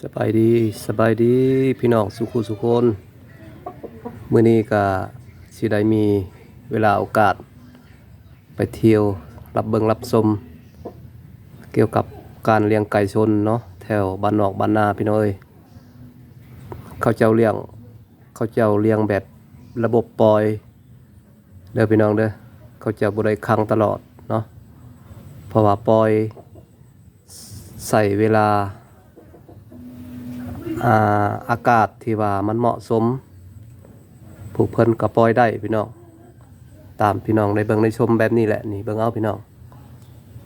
สบายดีพี่น้องสุคนมื้อนี้ก็สิได้มีเวลาโอกาสไปเที่ยวรับเบิ่งรับชมเกี่ยวกับการเลี้ยงไก่ชนเนาะแถวบ้านนอกบ้านนาพี่น้องเอ้ยเขาเจ้าเลี้ยงแบบระบบปล่อยเด้อพี่น้องเด้อเขาเจ้าบ่ได้ขังตลอดเนาะเพราะว่าปล่อยใส่เวลาอากาศที่ว่ามันเหมาะสมผู้เพิ่นก็ปล่อยได้พี่น้องตามพี่น้องได้เบิ่งได้ชมแบบนี้แหละนี่เบิ่งเอาพี่น้อง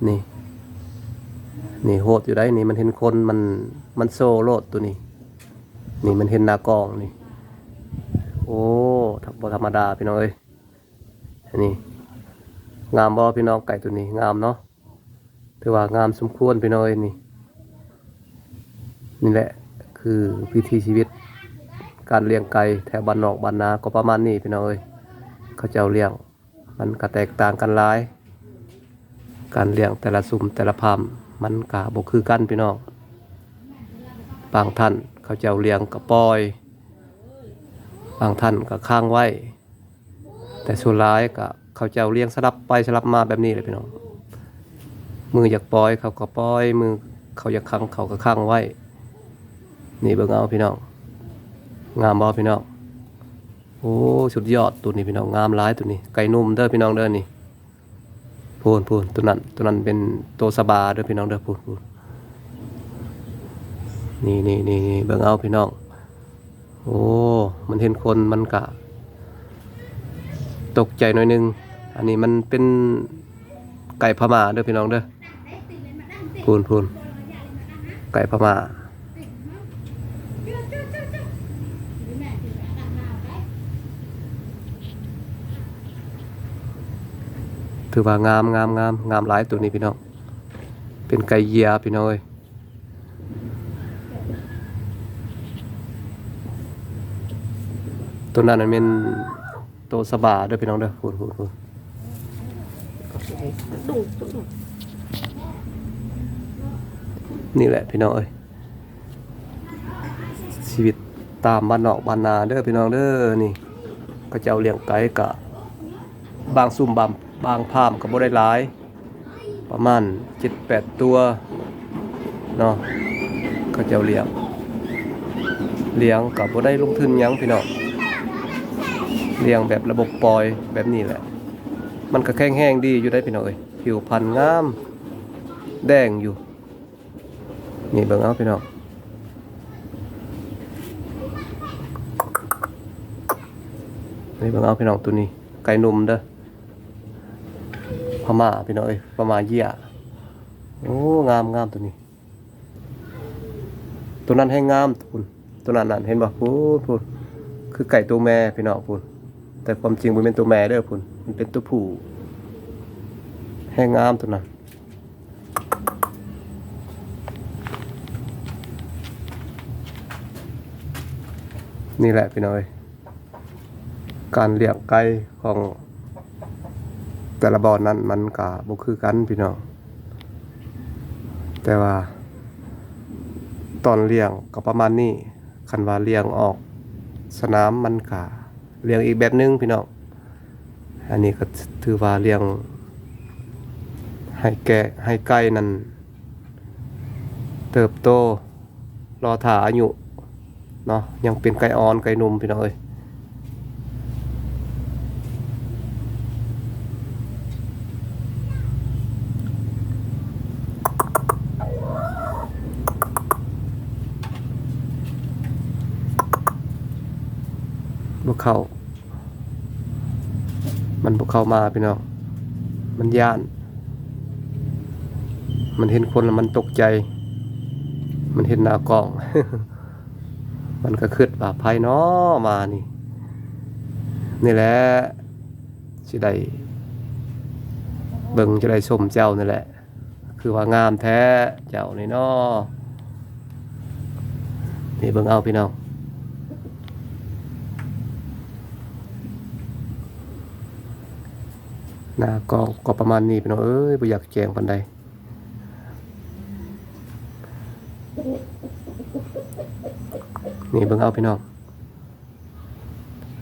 นี่โหดอยู่ได้นี่มันเห็นคนมันโซ่โลดตัวนี้นี่มันเห็นหน้ากล้องนี่โอ้บ่ธรรมดาพี่น้องเอ้ยนี่งามบ่พี่น้องไก่ตัวนี้งามเนาะถือว่างามสมควรพี่น้องเอ้ยนี่แหละคือวิถีชีวิตการเลี้ยงไก่แถวบ้านนอกบ้านนาก็ประมาณนี้พี่น้องเอ้ยเขาเจ้าเลี้ยงมันก็แตกต่างกันหลายการเลี้ยงแต่ละสุ่มแต่ละพามมันก็บ่คือกันพี่น้องบางท่านเขาเจ้าเลี้ยงก็ปล่อยบางท่านก็ค้างไว้แต่ส่วนหลายก็เขาเจ้าเลี้ยงสลับไปสลับมาแบบนี้เลยพี่น้องมืออยากปล่อยเขาก็ปล่อยมือเขาอยากค้างเขาก็ค้างไว้นี่เบิ่งเอาพี่น้องงามบ่พี่น้องโอ้สุดยอดตัวนี้พี่น้องงามหลายตัวนี้ไก่นุ่มเด้อพี่น้องเด้อนี่พูนตัวนั้นเป็นตัวสบาเด้อพี่น้องเด้อพูนนี่เบิ่งเอาพี่น้องโอ้มันเห็นคนมันกะตกใจหน่อยนึงอันนี้มันเป็นไก่พม่าเด้อพี่น้องเด้อพูนไก่พม่าถือว่างามหลายตัวนี้พี่น้องเป็นไก่เหยียพี่น้องเอ้ยตัวนั้นเป็นตัวสบาด้วยพี่น้องเด้อพูนนี่แหละพี่น้องเอ้ยชีวิตตามบ้านนอกบ้านนาเด้อพี่น้องเด้อนี่ก็จะเอาเลี้ยงไก่กะบางซุ่มบางพามก็บ่ได้หลายประมาณ 7-8 ตัวเนาะก็จะเอาเลี้ยงก็บ่ได้ลงทุนหยังพี่น้องเลี้ยงแบบระบบปล่อยแบบนี้แหละมันก็แข็งแรงดีอยู่ได้พี่น้องเอ้ยผิวพรรณงามแดงอยู่นี่เบิ่งเอาพี่น้องนี่เบิ่งเอาพี่น้องตัวนี้ไก่นุ่มเด้อพม่าพี่น้องเอ้ยพม่าเยี่ยโอ้งามตัวนี้ตัวนั้นให้งามตัวนั้นเห็นบ่พูนคือไก่ตัวแม่พี่น้องพูนแต่ความจริงมันเป็นตัวแม่เด้อพูนมันเป็นตัวผู้ให้งามตัวนั้นนี่แหละพี่น้องเอ้ยการเลี้ยงไก่ของแต่ละบ่อนั้นมันก็บ่คือกันพี่น้องแต่ว่าตอนเลี้ยงก็ประมาณนี้คันว่าเลี้ยงออกสนามมันก็เลี้ยงอีกแบบนึงพี่น้องอันนี้ก็ถือว่าเลี้ยงให้ไก่นั้นเติบโตรอถ่าอายุเนาะยังเป็นไก่อ่อนไก่นุ่มพี่น้องเอ้ยบ่เข้ามาพี่น้องมันย่านมันเห็นคนแล้วมันตกใจมันเห็นหน้ากล้อง มันก็คิดว่าไผน้อมานี่แหละสิได้เบิ่งจะได้ชมเจ้านี่แหละคือว่างามแท้เจ้านี่น้อนี่เบิ่งเอาพี่น้องหน้ากล้องก็ประมาณนี้พี่น้องเอ้ยบ่อยากแจ้งปานใด นี่เบิ่งเอาพี่น้อง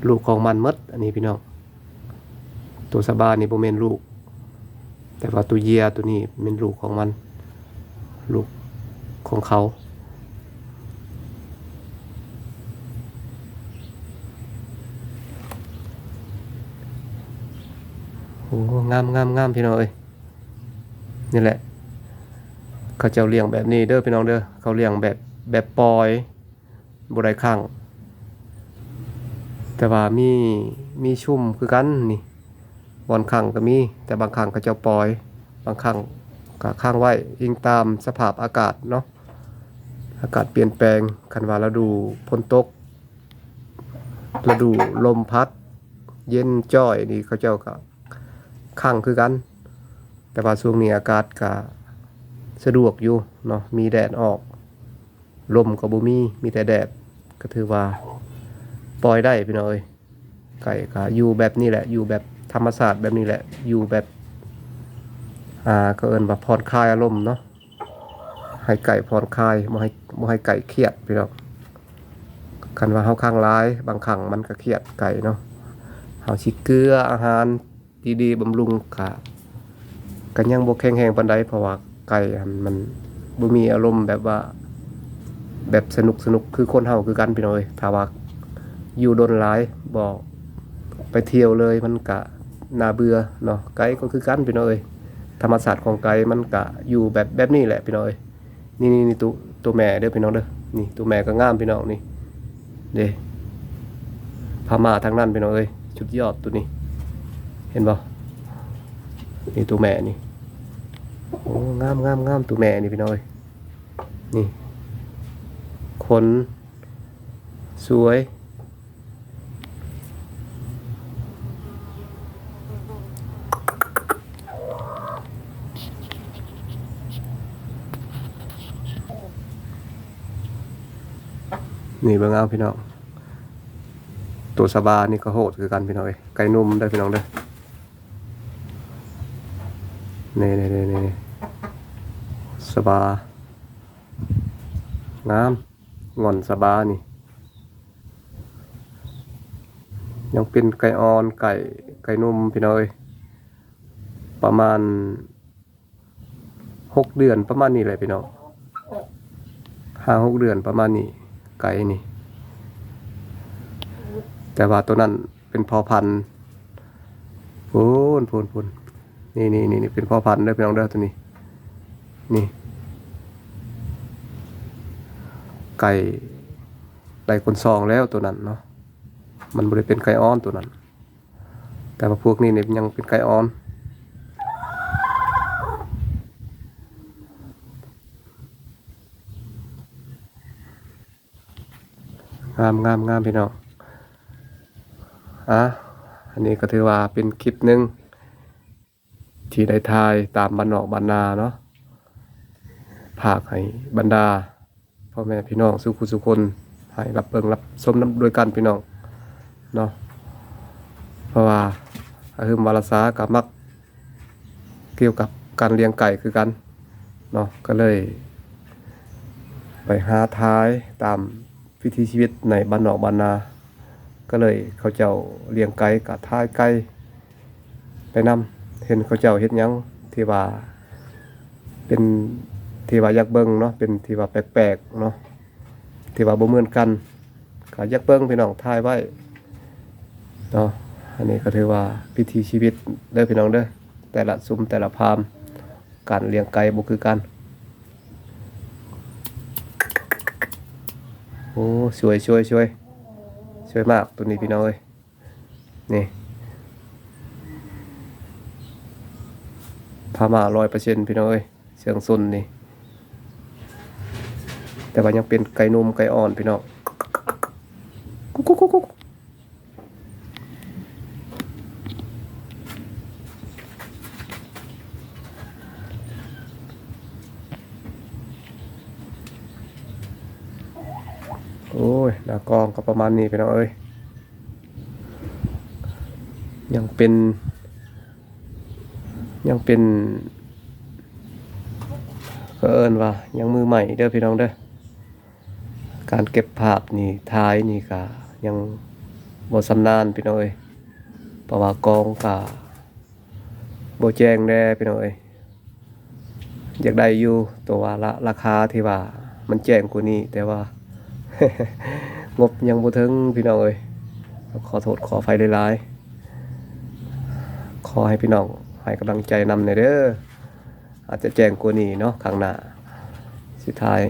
ลูกของมันหมดอันนี้พี่น้องตัวสบานี่บ่แม่นลูกแต่ว่าตัวเยียตัวนี้เป็นลูกของมันลูกของเขาโอ้งามพี่น้องเอ้ยนี่แหละเขาเจ้าเลี้ยงแบบนี้เด้อพี่น้องเด้อเขาเลี้ยงแบบปล่อยบ่ได้ขังแต่ว่ามีชุ่มคือกันนี่บอนขังก็มีแต่บางครั้งเขาเจ้าปล่อยบางครั้งก็ข้างไว้อิงตามสภาพอากาศเนาะอากาศเปลี่ยนแปลงคันว่าฤดูฝนตกฤดูลมพัดเย็นจ้อยนี่เขาเจ้าก็ข้างคือกันแต่ว่าช่วงนี้อากาศก็สะดวกอยู่เนาะมีแดดออกลมก็บ่มีแต่แดดก็ถือว่าปล่อยได้พี่น้องเอ้ยไก่ก็อยู่แบบนี้แหละอยู่แบบธรรมชาติแบบนี้แหละอยู่แบบก็เอิ้นว่าผ่อนคลายอารมณ์เนาะให้ไก่ผ่อนคลายบ่ให้ไก่เครียดพี่น้องคันว่าเฮาข้างร้ายบางครั้งมันก็เครียดไก่เนาะเฮาสิเกลืออาหารดีๆบำรุงก็ยังบ่แข็งแรงปานใดเพราะว่าไก่มันบ่มีอารมณ์แบบว่าแบบสนุกคือคนเฮาคือกันพี่น้องเอ้ยถ้าว่าอยู่ดนหลายบ่ไปเที่ยวเลยมันก็น่าเบื่อเนาะไก่ก็คือกันพี่น้องเอ้ยธรรมชาติของไก่มันก็อยู่แบบนี้แหละพี่น้องเอ้ยนี่ตัวแม่เด้อพี่น้องเด้อนี่ตัวแม่ก็งามพี่น้องนี่เด้พามาทางนั้นพี่น้องเอ้ยชุดยอดตัวนี้เห็นบ่นี่ตัวแม่นี่โอ้งามตัวแม่นี่พี่น้องเอ้ยนี่ขนสวยนี่เบิ่งเอาพี่น้องตัวสบานี่ก็โหดคือกันพี่น้องเอ้ยไก่นุ่มได้พี่น้องเด้อนี่สบางามงอนสบานี่ยังเป็นไก่อ่อนไก่นุ่มพี่น้องเอ้ยประมาณ6 เดือนประมาณนี้แหละพี่น้อง5-6 เดือนประมาณนี้ไก่นี่แต่ว่าตัวนั้นเป็นพ่อพันธุ์พูนนี่เป็นพ่อพันธุ์ได้พี่น้องเด้อตัวนี้นี่ไก่คนซองแล้วตัวนั้นเนาะมันบ่ได้เป็นไก่อ่อนตัวนั้นแต่ว่าพวกนี้เนี่ยยังเป็นไก่อ่อนงามพี่น้องอันนี้ก็ถือว่าเป็นคลิปหนึ่งที่ได้ถ่ายตามบ้านนอกบ้านนาเนาะภาคให้บรรดาพ่อแม่พี่น้องสุคนให้รับเบิ่งรับชมด้วยกันพี่น้องเนาะเพราะว่าวารสากับมักเกี่ยวกับการเลี้ยงไก่คือกันเนาะก็เลยไปหาท้ายตามวิถีชีวิตในบ้านนอกบ้านนาก็เลยเขาเจ้าเลี้ยงไก่กับท้ายไก่ไปนำเห็นเขาเจ้าเฮ็ดหยังที่ว่าเป็นที่ว่าอยากเบิ่งเนาะเป็นที่ว่าแปลกๆเนาะที่ว่าบ่เหมือนกันก็อยากเบิ่งพี่น้องถ่ายไว้เนาะอันนี้ก็ถือว่าวิถีชีวิตเด้อพี่น้องเด้อแต่ละซุ้มแต่ละพามการเลี้ยงไก่บ่คือกันโอ้สวยมากตัวนี้พี่น้องเอ้ยนี่พามา 100% พี่น้องเอ้ยเสียงซุนนี่แต่ว่ายังเป็นไก่นุ่มไก่อ่อนพี่น้องกุ๊กโอ้ยหน้ากองก็ประมาณนี้พี่น้องเอ้ยยังเป็นเอิ้นว่ายังมือใหม่เด้อพี่น้องเด้อ การเก็บภาพนี่ท้ายนี่ก็ยังบ่สำนาญพี่น้องเอ้ยเพราะว่ากองก็บ่แจ้งแน่พี่น้องเอ้ยอยากได้อยู่ตัวว่าราคาที่ว่ามันแจ้งกว่านี้แต่ว่า งบยังบ่ถึงพี่น้องเอ้ยขอโทษขออภัยหลายๆขอให้พี่น้องให้กำลังใจนำหน่อยเด้ออาจจะแจ้งกว่านี้เนาะข้างหน้าสุดท้าย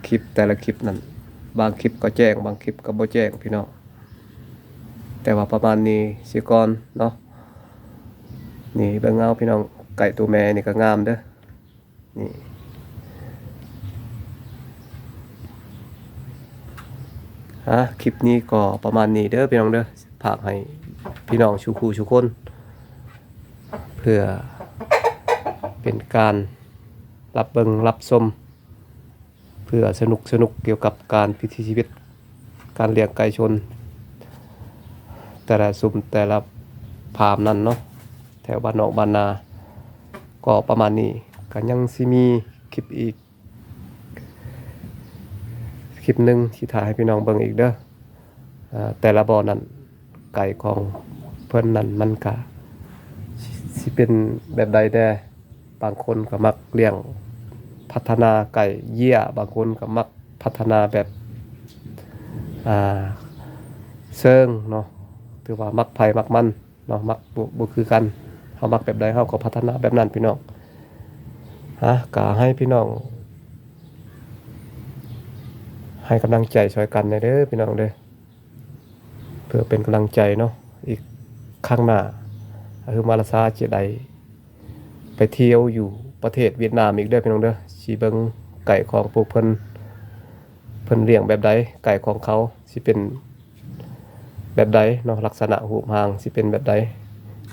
คลิปแต่ละคลิปนั้นบางคลิปก็แจ้งบางคลิปก็บ่แจ้งพี่น้องแต่ว่าประมาณนี้สิก่อนเนาะนี่เบิ่งเอาพี่น้องไก่ตัวแม่นี่ก็งามเด้อนี่คลิปนี้ก็ประมาณนี้เด้อพี่น้องเด้อฝากให้พี่น้องชูคู่ชูคนเพื่อเป็นการรับเบิ่งรับชมเพื่อสนุกเกี่ยวกับการพิถีชีวิตการเลี้ยงไก่ชนแต่ละสุ่มแต่ละพามนั้นเนาะแถวบ้านนอกบ้านนาก็ประมาณนี้ก็ยังสิมีคลิปอีกคลิปหนึ่งที่ถ่ายให้พี่น้องเบิ่งอีกเด้อแต่ละบ่อนั้นไก่ของเพิ่นนั้นมันก็สิเป็นแบบใดแน่บางคนก็มักเลี้ยงพัฒนาไก่เยี่ยบางคนก็มักพัฒนาแบบเซิงเนาะถือว่ามักไผ่มักมันเนาะมักบ่คือกันเฮามักแบบใดเฮาก็พัฒนาแบบนั้นพี่น้องก็ให้พี่น้องให้กำลังใจช่วยกันเด้อพี่น้องเด้อเพื่อเป็นกำลังใจเนาะอีกข้างหน้าคือมาลาซาจะได้ไปเที่ยวอยู่ประเทศเวียดนามอีกเด้อพี่น้องเด้อสิเบิ่งไก่ของพวกเพิ่นเลี้ยงแบบใดไก่ของเขาสิเป็นแบบใดเนาะลักษณะหูปหางสิเป็นแบบใด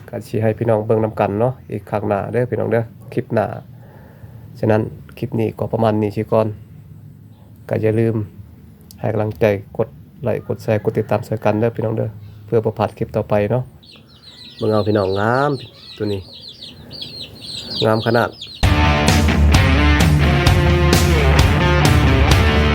ก็สิให้พี่น้องเบิ่งนำกันเนาะอีกข้างหน้าเด้อพี่น้องเด้อคลิปหน้าฉะนั้นคลิปนี้ก็ประมาณนี้สิก่อนก็อย่าลืมให้กำลังใจกดไลค์กดแชร์กดติดตามช่วยกันเด้อพี่น้องเด้อเพื่อบ่พลาดคลิปต่อไปเนาะเบิ่งเอาพี่น้องงามตัวนี้งามขนาด